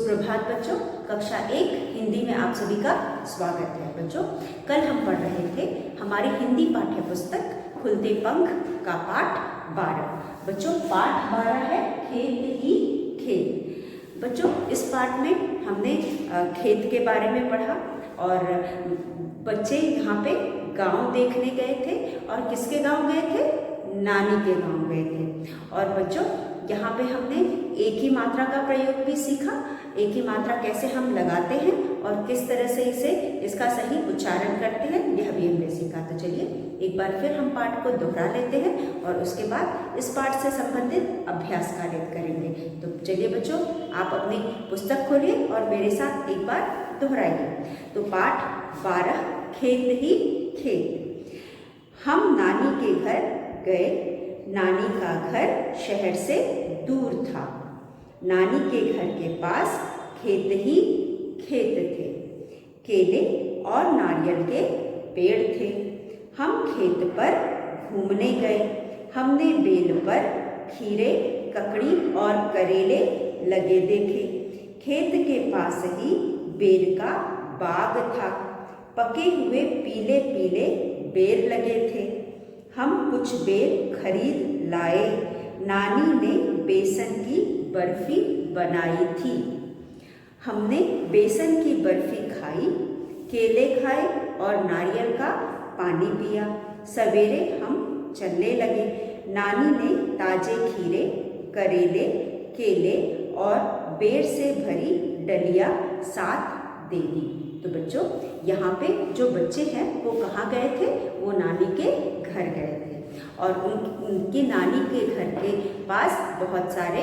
सुप्रभात बच्चों, कक्षा 1 हिंदी में आप सभी का स्वागत है। बच्चों, कल हम पढ़ रहे थे हमारी हिंदी पाठ्य पुस्तक खुलते पंख का पाठ 12। बच्चों, पाठ 12 है खेत ही खेत। बच्चों, इस पाठ में हमने खेत के बारे में पढ़ा और बच्चे यहाँ पे गांव देखने गए थे। और किसके गांव गए थे? नानी के गांव गए थे। और बच्चों, यहाँ पे हमने एक ही मात्रा का प्रयोग भी सीखा। एक ही मात्रा कैसे हम लगाते हैं और किस तरह से इसका सही उच्चारण करते हैं, यह भी हमने सीखा। तो चलिए एक बार फिर हम पाठ को दोहरा लेते हैं और उसके बाद इस पाठ से संबंधित अभ्यास कार्य करेंगे। तो चलिए बच्चों, आप अपनी पुस्तक खोलिए और मेरे साथ एक बार दोहराइए। तो पाठ 12 खेत ही खेत। हम नानी के घर गए। नानी का घर शहर से दूर था। नानी के घर के पास खेत ही खेत थे। केले और नारियल के पेड़ थे। हम खेत पर घूमने गए। हमने बेल पर खीरे, ककड़ी और करेले लगे देखे। खेत के पास ही बेर का बाग था। पके हुए पीले पीले बेर लगे थे। हम कुछ बेर खरीद लाए। नानी ने बेसन की बर्फी बनाई थी। हमने बेसन की बर्फी खाई, केले खाए और नारियल का पानी पिया। सवेरे हम चलने लगे। नानी ने ताजे खीरे, करेले, केले और बेर से भरी डलिया साथ दे दी। तो बच्चों, यहाँ पे जो बच्चे हैं वो कहाँ गए थे? वो नानी के घर गए थे। और उनकी नानी के घर के पास बहुत सारे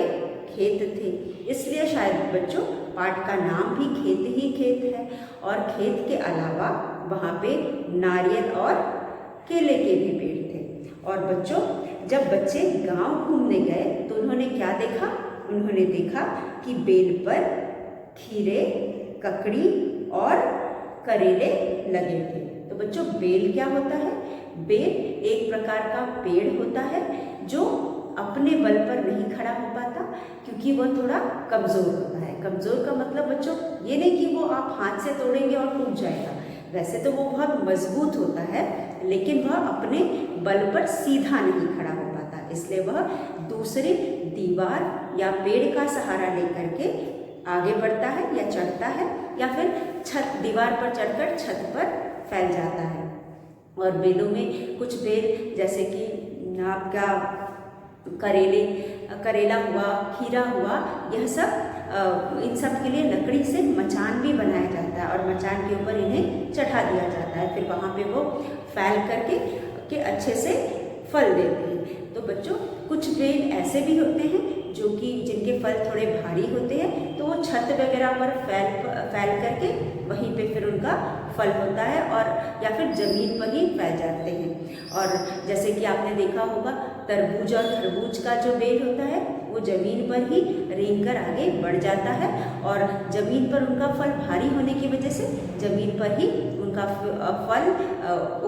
खेत थे, इसलिए शायद बच्चों पाठ का नाम भी खेत ही खेत है। और खेत के अलावा वहाँ पे नारियल और केले के भी पेड़ थे। और बच्चों, जब बच्चे गांव घूमने गए तो उन्होंने क्या देखा? उन्होंने देखा कि बेल पर खीरे, ककड़ी और करेले लगे थे। तो बच्चों, बेल क्या होता है? बेल एक प्रकार का पेड़ होता है जो अपने बल पर नहीं खड़ा हो पाता, क्योंकि वह थोड़ा कमज़ोर होता है। कमज़ोर का मतलब बच्चों ये नहीं कि वो आप हाथ से तोड़ेंगे और टूट जाएगा। वैसे तो वो बहुत मजबूत होता है, लेकिन वह अपने बल पर सीधा नहीं खड़ा हो पाता। इसलिए वह दूसरे दीवार या पेड़ का सहारा लेकर के आगे बढ़ता है या चढ़ता है, या फिर दीवार पर चढ़कर छत पर फैल जाता है। और बेलों में कुछ बेल जैसे कि आपका करेला हुआ, खीरा हुआ, यह सब इन सब के लिए लकड़ी से मचान भी बनाया जाता है और मचान के ऊपर इन्हें चढ़ा दिया जाता है। फिर वहाँ पे वो फैल करके अच्छे से फल देते हैं। तो बच्चों, कुछ बेल ऐसे भी होते हैं जो कि जिनके फल थोड़े भारी होते हैं, तो वो छत वगैरह पर फैल करके वहीं पे फिर उनका फल होता है और या फिर ज़मीन पर ही फैल जाते हैं। और जैसे कि आपने देखा होगा, तरबूज और खरबूज का जो बेल होता है वो ज़मीन पर ही रेंग कर आगे बढ़ जाता है और ज़मीन पर उनका फल भारी होने की वजह से ज़मीन पर ही उनका फल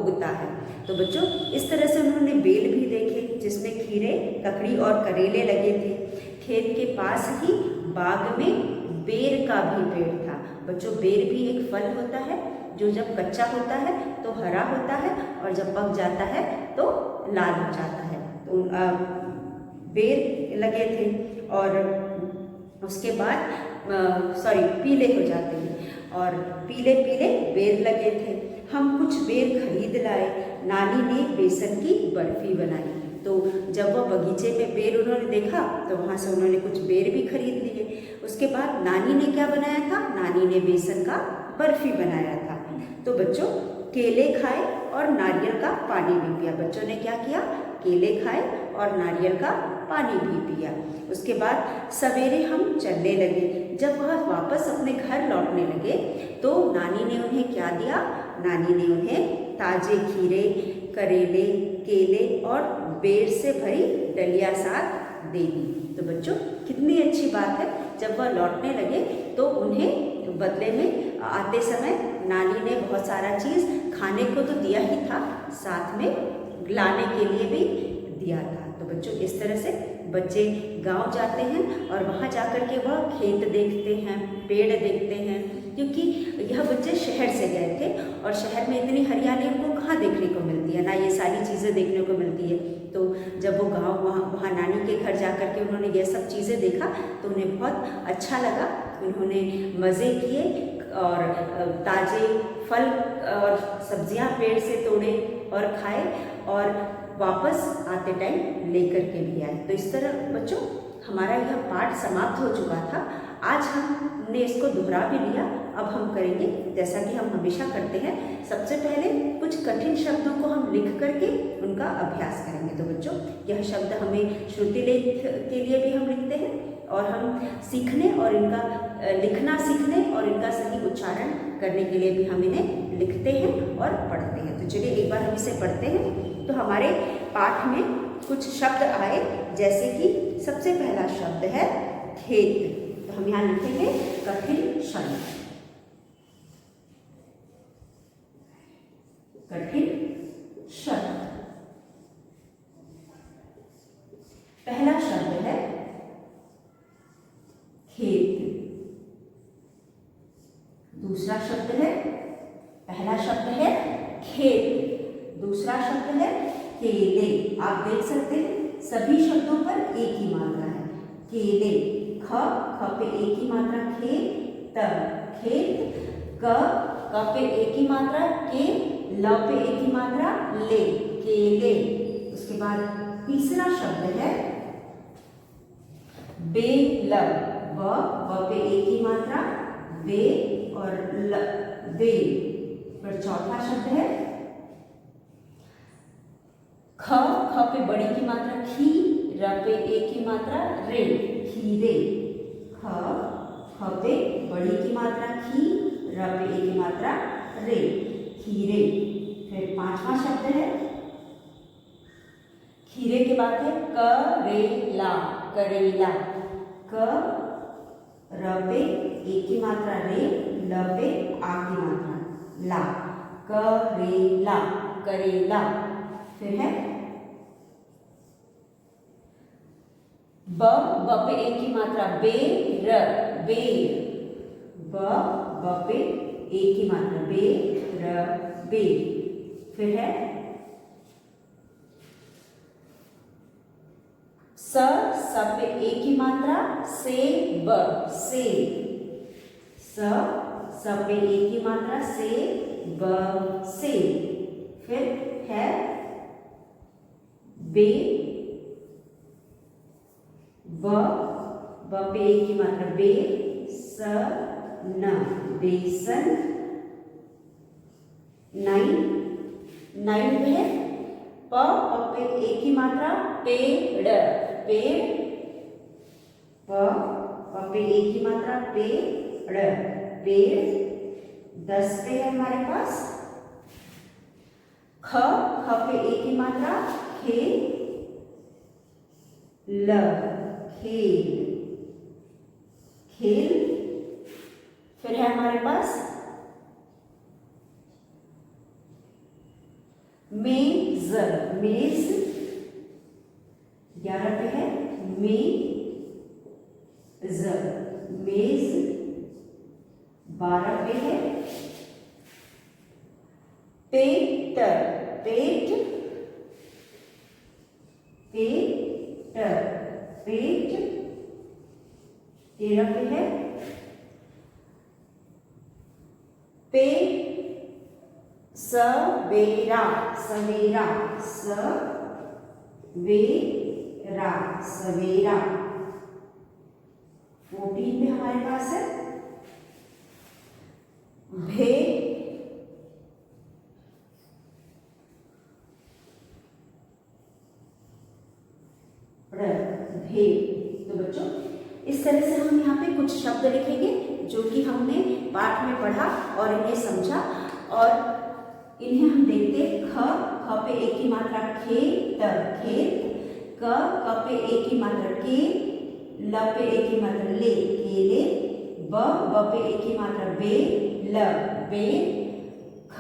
उगता है। तो बच्चों, इस तरह से उन्होंने बेल भी देखे जिसमें खीरे, ककड़ी और करेले लगे थे। खेत के पास ही बाग में बेर का भी पेड़ था। बच्चों, बेर भी एक फल होता है जो जब कच्चा होता है तो हरा होता है और जब पक जाता है तो लाल हो जाता है। तो बेर लगे थे और उसके बाद पीले हो जाते हैं और पीले पीले बेर लगे थे। हम कुछ बेर खरीद लाए। नानी ने बेसन की बर्फी बनाई। तो जब वह बगीचे में बेर उन्होंने देखा तो वहाँ से उन्होंने कुछ बेर भी खरीद लिए। उसके बाद नानी ने क्या बनाया था? नानी ने बेसन का बर्फी बनाया था। तो बच्चों, केले खाए और नारियल का पानी भी पिया। बच्चों ने क्या किया? केले खाए और नारियल का पानी भी पिया। उसके बाद सवेरे हम चलने लगे। जब वह वापस अपने घर लौटने लगे तो नानी ने उन्हें क्या दिया? नानी ने उन्हें ताजे खीरे, करेले, केले और बेर से भरी डलिया साथ दे दी। तो बच्चों, कितनी अच्छी बात है। जब वह लौटने लगे तो उन्हें बदले में आते समय नानी ने बहुत सारा चीज़ खाने को तो दिया ही था, साथ में लाने के लिए भी दिया था। तो बच्चों, इस तरह से बच्चे गांव जाते हैं और वहाँ जाकर के वह खेत देखते हैं, पेड़ देखते हैं, क्योंकि यह बच्चे शहर से गए थे और शहर में इतनी हरियाली उनको कहाँ देखने को मिलती है, ना ये सारी चीज़ें देखने को मिलती है। तो जब वो गांव वहाँ नानी के घर जाकर के उन्होंने ये सब चीज़ें देखा तो उन्हें बहुत अच्छा लगा। उन्होंने मज़े किए और ताज़े फल और सब्जियां पेड़ से तोड़े और खाए और वापस आते टाइम लेकर के भी आए। तो इस तरह बच्चों हमारा यह पाठ समाप्त हो चुका था। आज हमने इसको दोहरा भी लिया। अब हम करेंगे जैसा कि हम हमेशा करते हैं, सबसे पहले कुछ कठिन शब्दों को हम लिख करके उनका अभ्यास करेंगे। तो बच्चों यह शब्द हमें श्रुति लेख के लिए भी हम लिखते हैं और हम सीखने और इनका लिखना सीखने और इनका सही उच्चारण करने के लिए भी हम इन्हें लिखते हैं और पढ़ते हैं। तो चलिए एक बार हम इसे पढ़ते हैं। तो हमारे पाठ में कुछ शब्द आए, जैसे कि सबसे पहला शब्द है खेत। तो हम यहाँ लिखेंगे कठिन शब्द, कठिन शब्द। पहला शब्द है खेत। दूसरा शब्द है, पहला शब्द है खेत, दूसरा शब्द है केले। आप देख सकते हैं सभी शब्दों पर एक ही मात्रा है, केले। ख पे एक ही मात्रा, खेत खेत। क पे एक ही मात्रा, के ल पे एक ही मात्रा, ले केले। उसके बाद तीसरा शब्द है बेल। व पे एक ही मात्रा, बे और ल बेल। फिर चौथा शब्द है ख पे बड़ी की मात्रा खी, र पे एक ही मात्रा रे खीरे। ख पे बड़ी की मात्रा खी, र पे एक ही मात्रा रे खीरे। फिर पांचवा शब्द है खीरे के बाद है करेला, करेला। क र पे एक ही मात्रा रे, ल पे आ की मात्रा ला, करेला करेला। फिर है ब पे एक ही मात्रा, बेर बेर। ब पे एक ही मात्रा, बेर बेर। फिर है स पे एक ही मात्रा, सेब सेब। स पे एक ही मात्रा, सेब सेब। फिर है बे ब पे एक ही मात्रा, बे स न बेसन। नाइन है प पे एक ही मात्रा, पेड़ पेड़। प पे एक ही मात्रा, पेड़ पेड़। 10 पे है हमारे पास ख पे एक ही मात्रा, खे ल खेल खेल। फिर है हमारे पास मेज मेज। 11 पे है मेज मेज। 12 पे है पेट पेट पेट पेट। 13 पे है पे सवेरा सवेरा सवेरा सवेरा। 14 पे हमारे पास है भे भे। तो बच्चों इस तरह से हम यहाँ पे कुछ शब्द लिखेंगे जो कि हमने पाठ में पढ़ा और इन्हें समझा, और इन्हें हम देखते ख पे एक ही मात्रा, खेत खेत। क पे एक ही मात्रा, के। ल पे एक ही मात्रा, ले केले। ब पे एक ही मात्रा, बे ल बे। ख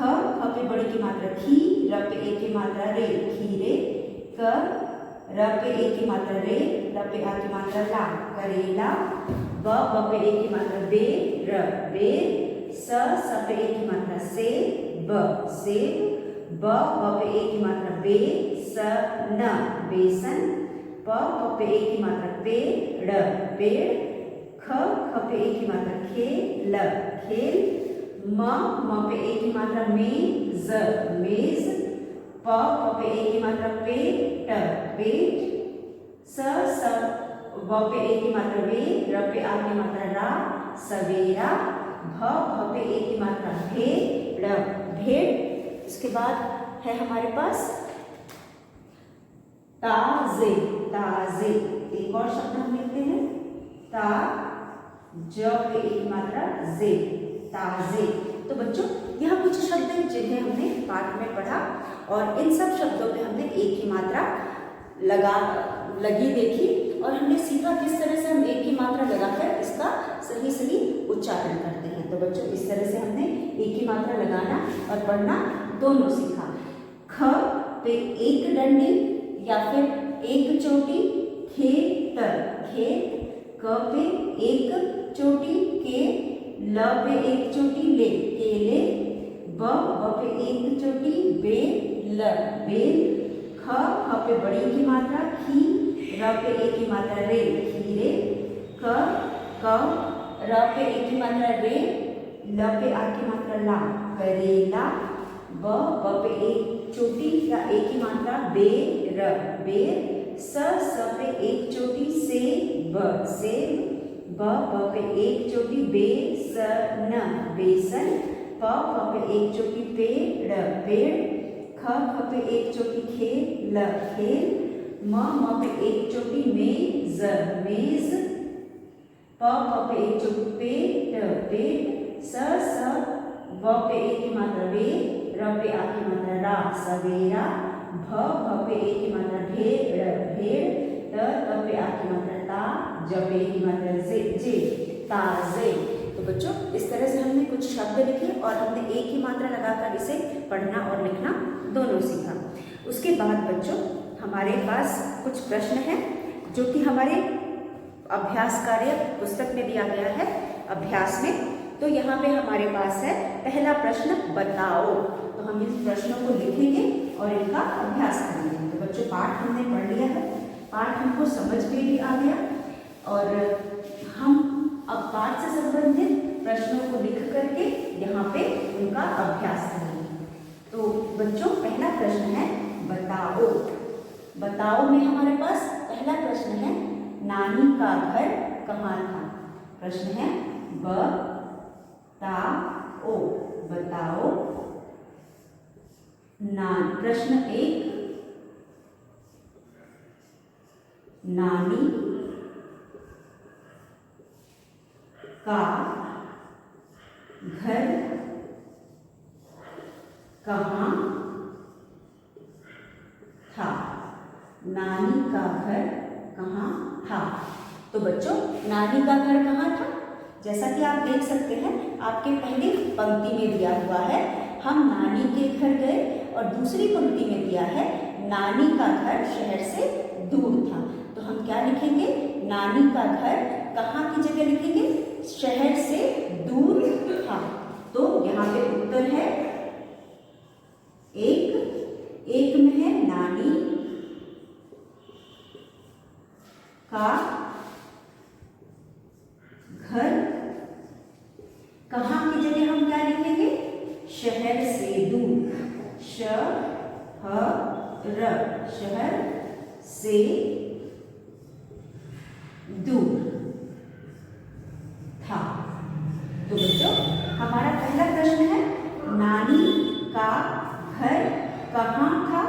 पे बड़ी की मात्रा, खी। र पे एक ही मात्रा, रे खीरे। क र पे एक ही मात्रा, रे र पे आ की मात्रा ला, करेला। ब पे ए की मात्रा बे, र, बेर। स पे ए की मात्रा से, ब, सेब। ब पे ए की मात्रा बे, स, न, बेसन। प पे ए की मात्रा पे, ड़, पेड़। ख पे ए की मात्रा खे, ल, खेल। म पे ए की मात्रा में, ज, मेज। प पे ए की मात्रा पे, ट, पेट। स पे ए की मात्रा वे, र पे आ की मात्रा रा, सवेरा। भ पे ए की मात्रा भे, ड़, भेड़। इसके बाद है हमारे पास ताजे, ताजे। एक और शब्द हम लिखते हैं ता, ज पे ए की मात्रा जे, ताजे। तो बच्चों यह कुछ शब्द हैं जिन्हें हमने पाठ में पढ़ा और इन सब शब्दों पे हमने एक ही मात्रा लगी देखी और हमने सीखा किस तरह से हम एक ही मात्रा लगाकर इसका सही सही उच्चारण करते हैं। तो बच्चों इस तरह से हमने एक ही मात्रा लगाना और पढ़ना दोनों सीखा। ख पे एक डंडी या फिर एक चोटी, खेत, खेत। क पे एक चोटी, के। ल पे एक चोटी, ले, केले। ब पे एक चोटी, बे, ल, बेल। ख पे बड़ी की मात्रा खी, र पे एक की मात्रा रे, खीरे। क र पे एक की मात्रा रे, ल पे आ की मात्रा ला, करेला। ब पे एक चोटी या एक की मात्रा बे, र, बेर। स पे एक चोटी से, ब, सेब। ब पे एक चोटी बे, स, न, बेसन। प पे एक चोटी पे, ड़, पेड़। ख पे एक चोटी खे, ल, खेल। म पे एक चोटी में, ज, मेज। प पे एक चोटी पे, ट, पेट। स पे एक की मात्रा वे, र पे आ की मात्रा रा, सवेरा। भ पे एक की मात्रा भे, ड़, भेड़। त पे आ की मात्रा ता, ज पे एक की मात्रा जे, जे, ताजे। तो बच्चों इस तरह से हमने कुछ शब्द लिखे और हमने एक ही मात्रा लगाकर इसे पढ़ना और लिखना दोनों सीखा। उसके बाद बच्चों हमारे पास कुछ प्रश्न हैं जो कि हमारे अभ्यास कार्य पुस्तक में दिया गया है अभ्यास में। तो यहाँ पे हमारे पास है पहला प्रश्न, बताओ। तो हम इन प्रश्नों को लिखेंगे और इनका अभ्यास करेंगे। तो बच्चों पाठ हमने पढ़ लिया है, पाठ हमको समझ में भी आ गया और हम अब पाठ से संबंधित प्रश्नों को लिख करके यहाँ पे उनका अभ्यास करेंगे। तो बच्चों पहला प्रश्न है बताओ। बताओ में हमारे पास पहला प्रश्न है नानी का घर कहाँ था। प्रश्न है बताओ, बताओ। प्रश्न 1, नानी का घर कहाँ था। नानी का घर कहाँ था। तो बच्चों नानी का घर कहाँ था, जैसा कि आप देख सकते हैं आपके पहली पंक्ति में दिया हुआ है हम नानी के घर गए और दूसरी पंक्ति में दिया है नानी का घर शहर से दूर था। तो हम क्या लिखेंगे, नानी का घर कहाँ की जगह लिखेंगे, शहर से दूर था। तो यहाँ पे उत्तर है एक में है नानी का घर कहाँ की जगह हम क्या लिखेंगे, शहर से दूर, शहर से दूर था। तो बच्चों हमारा पहला प्रश्न है नानी का घर कहाँ था।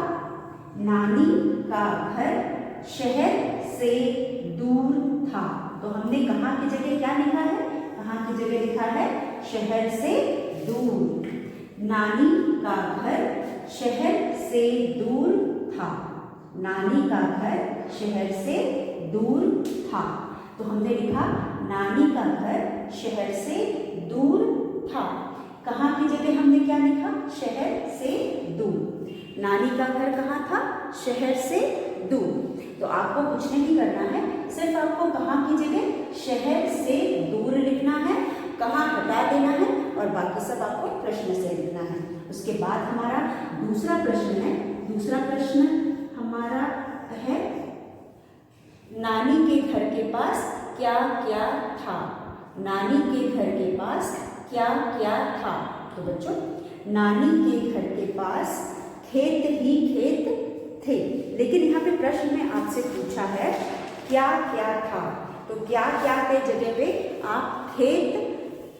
नानी का घर शहर से दूर था। तो हमने कहाँ की जगह क्या लिखा है, कहाँ की जगह लिखा है शहर से दूर। नानी का घर शहर से दूर था। नानी का घर शहर से दूर था। तो हमने लिखा नानी का घर शहर से दूर था। कहाँ की जगह हमने क्या लिखा, शहर से दूर। नानी का घर कहाँ था, शहर से दूर। तो आपको कुछ नहीं करना है, सिर्फ आपको कहाँ की जगह शहर से दूर लिखना है, कहाँ हटा देना है और बाकी सब आपको प्रश्न से लिखना है। उसके बाद हमारा दूसरा प्रश्न है। दूसरा प्रश्न हमारा है नानी के घर के पास क्या क्या था। नानी के घर के पास क्या क्या था। तो बच्चों नानी के घर के पास खेत ही खेत थे, लेकिन यहाँ पे प्रश्न में आपसे पूछा है क्या क्या था। तो क्या क्या के जगह पे आप खेत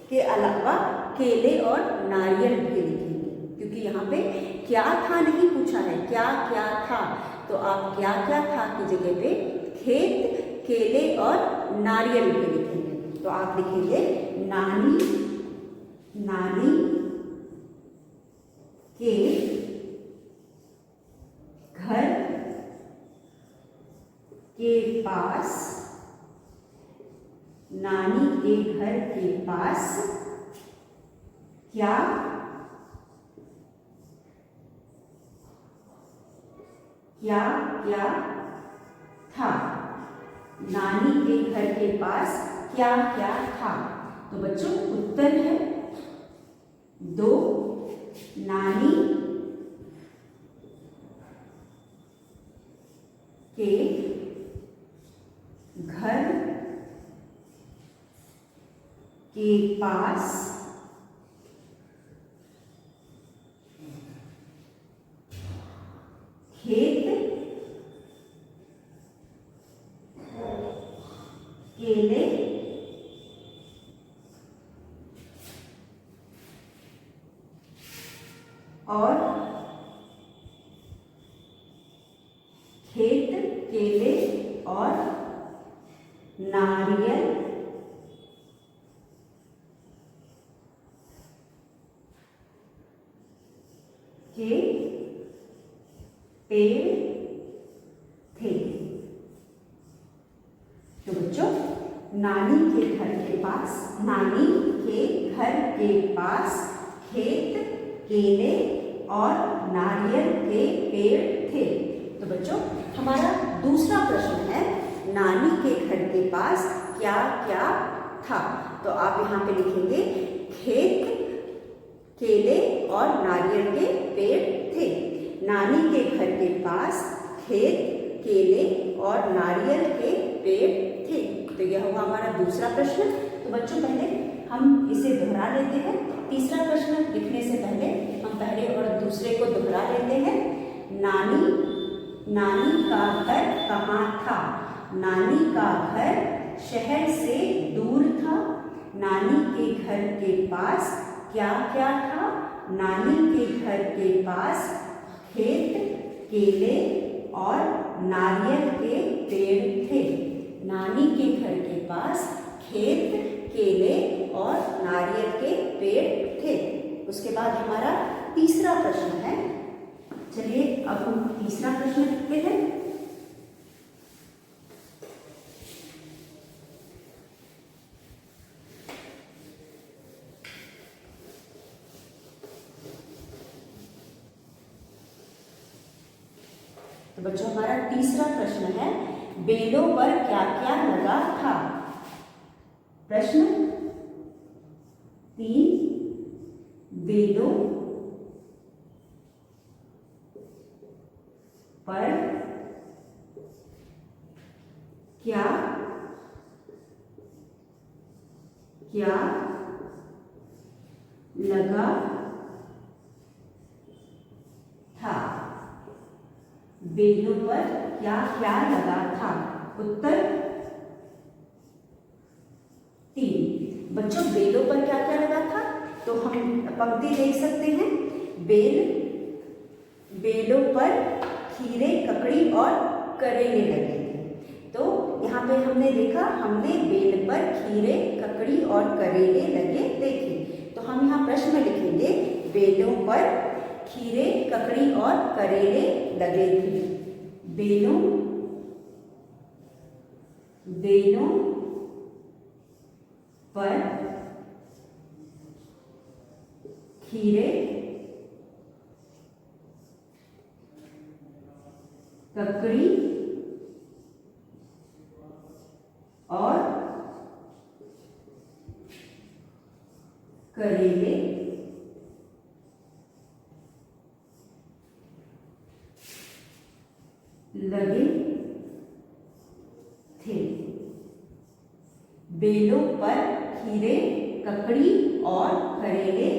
के अलावा केले और नारियल भी लिखेंगे, क्योंकि यहाँ पे क्या था नहीं पूछा है, क्या क्या था। तो आप क्या क्या था की जगह पे खेत, केले और नारियल भी लिखेंगे। तो आप लिखेंगे नानी के घर के पास, नानी के घर के पास क्या क्या क्या था। नानी के घर के पास क्या क्या था। तो बच्चों उत्तर है 2। नानी के घर के पास खेत, केले और खेत, केले और नारियल के पेड़ थे। तो बच्चों नानी के घर के पास, नानी के घर के पास खेत, केले और नारियल के पेड़ थे। तो बच्चों हमारा दूसरा प्रश्न है नानी के घर के पास क्या क्या था। तो आप यहाँ पे लिखेंगे खेत, केले और नारियल के पेड़ थे। नानी के घर के पास खेत, केले और नारियल के पेड़ थे। तो यह हुआ हमारा दूसरा प्रश्न। तो बच्चों पहले हम इसे दोहरा लेते हैं। तीसरा प्रश्न लिखने से पहले हम पहले और दूसरे को दोहरा लेते हैं। नानी का घर कहाँ था। नानी का घर शहर से दूर था। नानी के घर के पास क्या क्या था। नानी के घर के पास खेत, केले और नारियल के पेड़ थे। नानी के घर के पास खेत, केले और नारियल के पेड़ थे। उसके बाद हमारा तीसरा प्रश्न है। चलिए अब हम तीसरा प्रश्न लिखते हैं। तो बच्चों हमारा तीसरा प्रश्न है बेलों पर क्या क्या लगा था। प्रश्न 3 बेलों पर क्या क्या लगा था। बेलों पर क्या क्या लगा था। उत्तर 3। बच्चों बेलों पर क्या क्या लगा था, तो हम पंक्ति देख सकते हैं। बेलों पर खीरे, ककड़ी और करेले लगे थे। तो यहाँ पे हमने देखा, हमने बेल पर खीरे, ककड़ी और करेले लगे देखे। तो हम यहाँ प्रश्न में लिखेंगे बेलों पर खीरे, ककड़ी और करेले लगे थे। बेलों पर खीरे, ककड़ी करेले लगे थे। बेलों पर खीरे, ककड़ी और करेले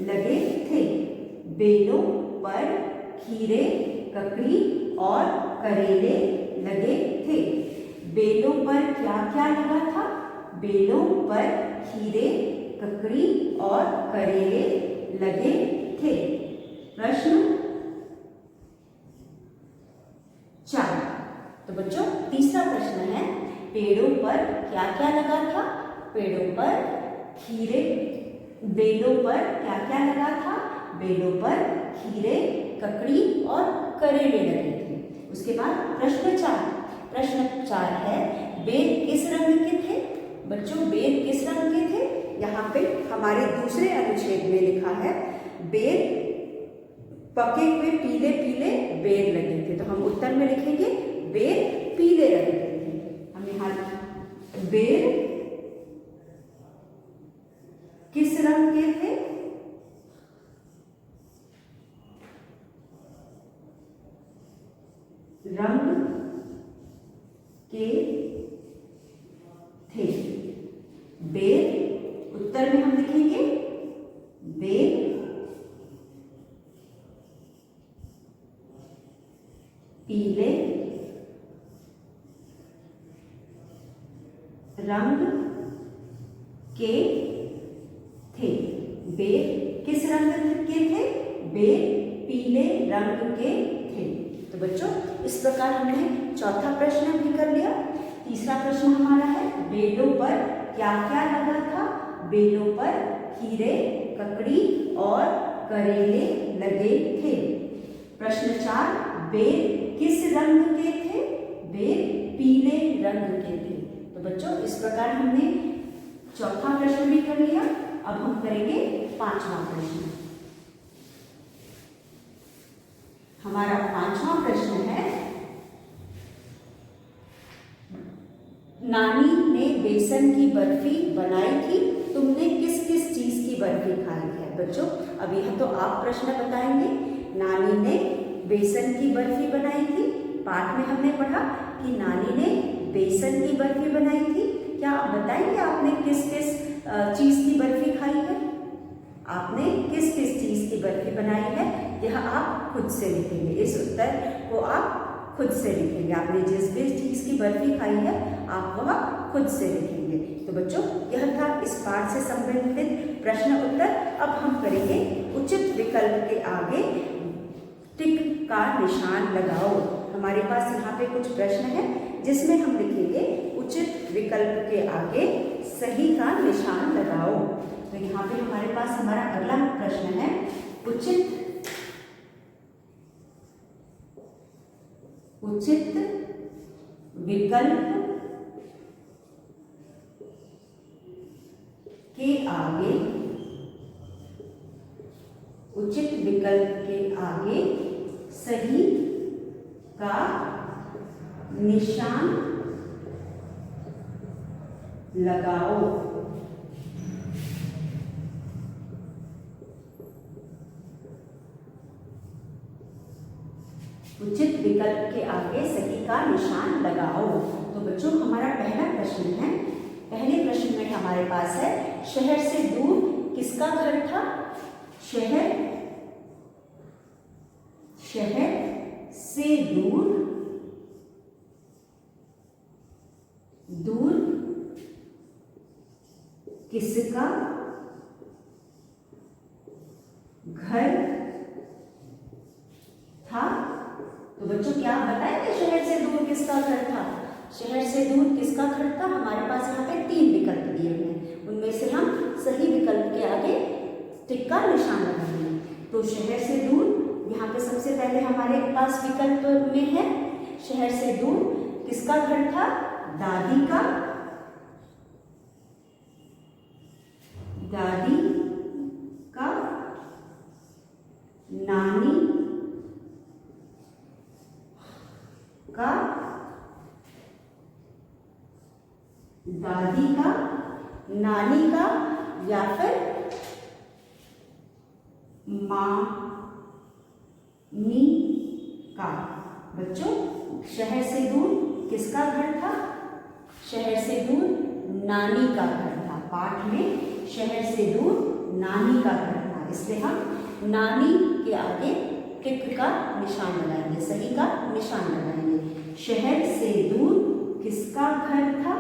लगे थे। बेलों पर खीरे, ककड़ी और करेले लगे थे। बेलों पर क्या क्या लगा था? बेलों पर खीरे, ककड़ी और करेले लगे थे। प्रश्न 4। तो बच्चों तीसरा प्रश्न है, पेड़ों पर क्या क्या लगा था? पेड़ों पर खीरे, बेलों पर क्या क्या लगा था? बेलों पर खीरे, ककड़ी और करेले लगे थे। उसके बाद प्रश्न 4। प्रश्न 4 है, बेर किस रंग के थे? बच्चों बेर किस रंग के थे? यहाँ पे हमारे दूसरे अनुच्छेद में लिखा है, बेर पके हुए पीले पीले बेर लगे थे। तो हम उत्तर में लिखेंगे बेर पीले रंग के थे। हम यहाँ बेर किस रंग के थे? रंग के थे। बेर उत्तर में हम लिखेंगे बेर पीले रंग के थे। बेर किस रंग के थे? बेर पीले रंग के थे। तो बच्चों इस प्रकार हमने चौथा प्रश्न भी कर लिया। तीसरा प्रश्न हमारा है, बेलों पर क्या क्या लगा था? बेलों पर खीरे, ककड़ी और करेले लगे थे। प्रश्न 4, बेर किस रंग के थे? बेर पीले रंग के थे। तो बच्चों इस प्रकार हमने चौथा प्रश्न भी कर लिया। अब हम करेंगे पांचवा प्रश्न। हमारा पांचवा प्रश्न है, नानी ने बेसन की बर्फी बनाई थी, तुमने किस किस चीज की बर्फी खाई है? बच्चों अब यह तो आप प्रश्न बताएंगे। नानी ने बेसन की बर्फी बनाई थी। पाठ में हमने पढ़ा कि नानी ने बेसन की बर्फी बनाई थी। क्या आप बताएंगे आपने किस किस चीज की बर्फी खाई है? आपने किस किस चीज की बर्फी बनाई है? यह आप खुद से लिखेंगे। इस उत्तर को आप खुद से लिखेंगे। आपने जिस भी चीज की बर्फी खाई है आप वह खुद से लिखेंगे। तो बच्चों यह था इस पाठ से संबंधित प्रश्न उत्तर। अब हम करेंगे उचित विकल्प के आगे टिक का निशान लगाओ। हमारे पास यहाँ पे कुछ प्रश्न है जिसमें हम लिखेंगे उचित विकल्प के आगे सही का निशान लगाओ। तो यहाँ पे हमारे पास हमारा अगला प्रश्न है, उचित विकल्प के आगे, उचित विकल्प के आगे सही का निशान लगाओ। उचित विकल्प के आगे सही का निशान लगाओ। तो बच्चों हमारा पहला प्रश्न है, पहले प्रश्न में हमारे पास है, शहर से दूर किसका घर था? शहर से दूर किसका घर था? तो बच्चों क्या आप बताएंगे शहर से दूर किसका घर था? शहर से दूर किसका घर था? हमारे पास यहाँ पे 3 विकल्प दिए हुए हैं, उनमें से हम सही विकल्प के आगे टिक का निशान लगाएंगे। तो शहर से दूर, यहाँ पे सबसे पहले हमारे पास विकल्प में है, शहर से दूर किसका घर था? दादी का, नानी का, दादी का, नानी का या फिर मामी का। बच्चों शहर से दूर किसका घर था? शहर से दूर नानी का घर था। पाठ में शहर से दूर नानी का घर था, इसलिए हम नानी के आगे टिक का निशान लगाएंगे, सही का निशान लगाएंगे। शहर से दूर किसका घर था?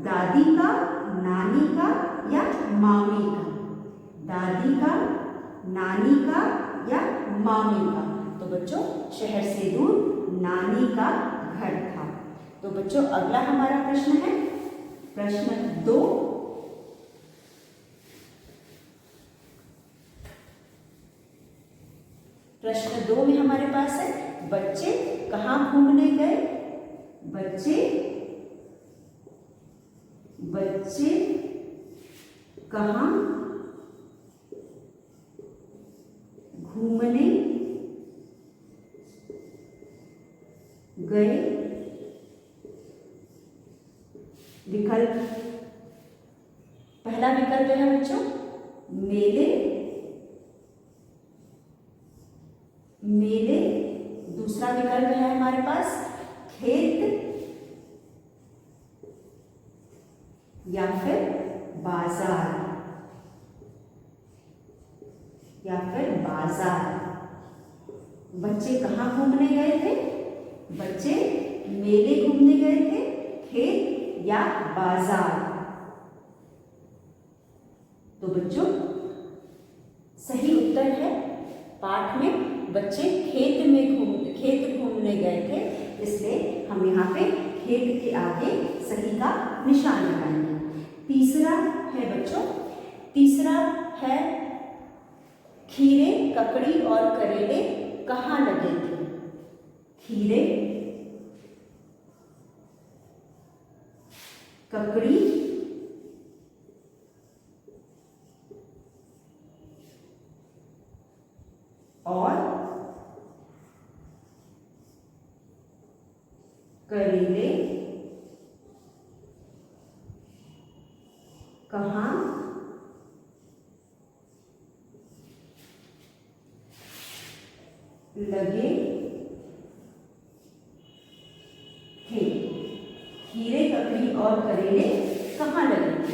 दादी का, नानी का या मामी का? दादी का, नानी का या मामी का? तो बच्चों शहर से दूर नानी का घर था। तो बच्चों अगला हमारा प्रश्न है प्रश्न 2। प्रश्न 2 में हमारे पास है बच्चे कहाँ घूमने गए? बच्चे कहाँ घूमने गए? विकल्प, पहला विकल्प है बच्चों मेले, दूसरा विकल्प है हमारे पास खेत या फिर बाजार, बच्चे कहाँ घूमने गए थे? बच्चे मेले घूमने गए थे, खेत या बाजार? तो बच्चों सही उत्तर है पाठ में बच्चे खेत घूमने गए थे, इसलिए हम यहाँ पे खेत के आगे सही का निशान लगाएंगे। तीसरा है बच्चों, खीरे, ककड़ी और करेले कहाँ लगे थे? खीरे, ककड़ी और करेले कहाँ लगे थे? खीरे, ककड़ी और करेले कहाँ लगे थे?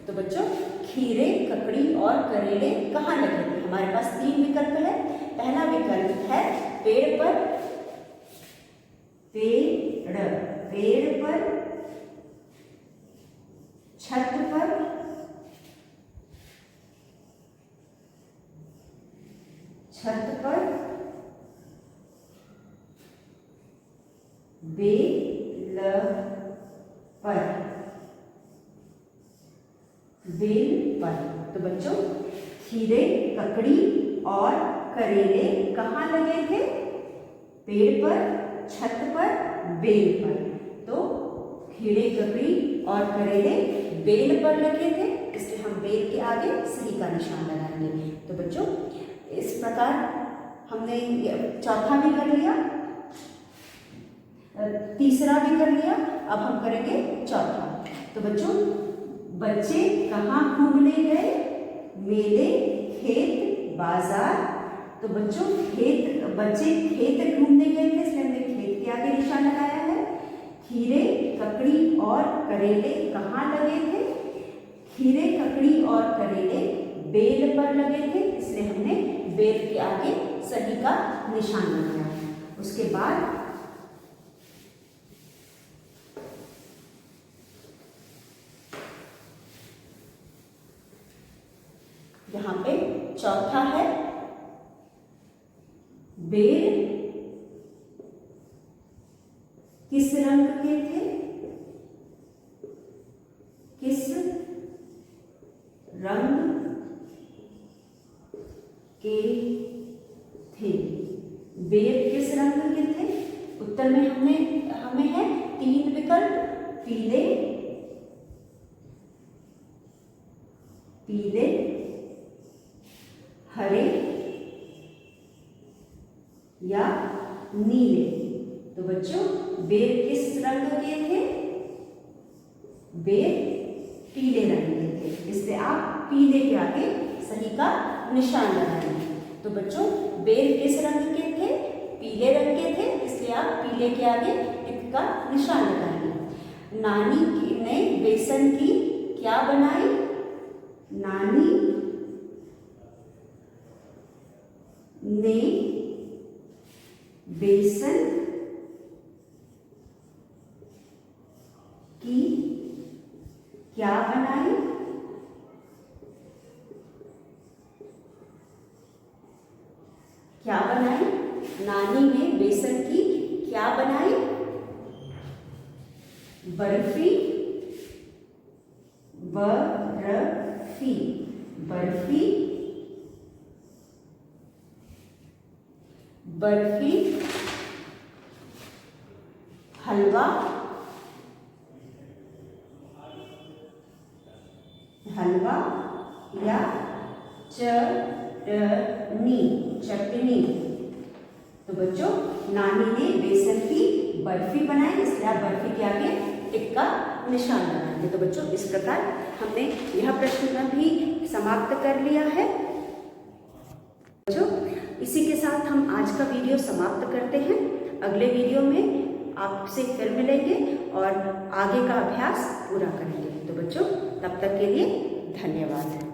तो बच्चों खीरे, ककड़ी और करेले कहाँ लगे थे? हमारे पास 3 विकल्प है। पहला विकल्प है पेड़ पर, छत पर, बेल पर। तो बच्चों खीरे, ककड़ी और करेले कहाँ लगे थे? पेड़ पर, छत पर, बेल पर। तो खीरे, ककड़ी और करेले बेल पर लगे थे, इसलिए हम बेल के आगे सही का निशान लगाएंगे। तो बच्चों इस प्रकार हमने चौथा भी कर लिया, तीसरा भी कर लिया, अब हम करेंगे चौथा। तो बच्चों बच्चे कहाँ घूमने गए? मेले, खेत, बाजार। तो बच्चों बच्चे खेत घूमने गए थे, इसलिए हमने खेत के आगे निशान लगाया है। खीरे, ककड़ी और करेले कहाँ लगे थे? खीरे, ककड़ी और करेले बेल पर लगे थे, इसलिए हमने बेल के आगे सही का निशान लगाया है। उसके बाद यहाँ पे चौथा है बेल किस रंग के थे? किस रंग के थे? बेल किस रंग के थे? उत्तर में हमें है 3 विकल्प, पीले, हरे या नीले। तो बच्चों बेल किस रंग के थे? बेल पीले रंग के थे, इसलिए आप पीले के आगे सही का निशान लगाएंगे। तो बच्चों बेर किस रंग के थे? पीले रंग के थे, इसलिए आप पीले के आगे टिक का निशान लगाइए। नानी ने बेसन की क्या बनाई? नानी ने बेसन की क्या बनाई? क्या बनाई? नानी ने बेसन की क्या बनाई? बर्फी। बर्फी। बर्फी। बर्फी। हलवा। हलवा या चटनी। चटनी। तो बच्चों नानी ने बेसन की बर्फी बनाई, इसलिए आप बर्फी के आगे टिक का निशान लगाएंगे। तो बच्चों इस प्रकार हमने यह प्रश्न भी समाप्त कर लिया है। बच्चों इसी के साथ हम आज का वीडियो समाप्त करते हैं। अगले वीडियो में आपसे फिर मिलेंगे और आगे का अभ्यास पूरा करेंगे। तो बच्चों तब तक के लिए धन्यवाद।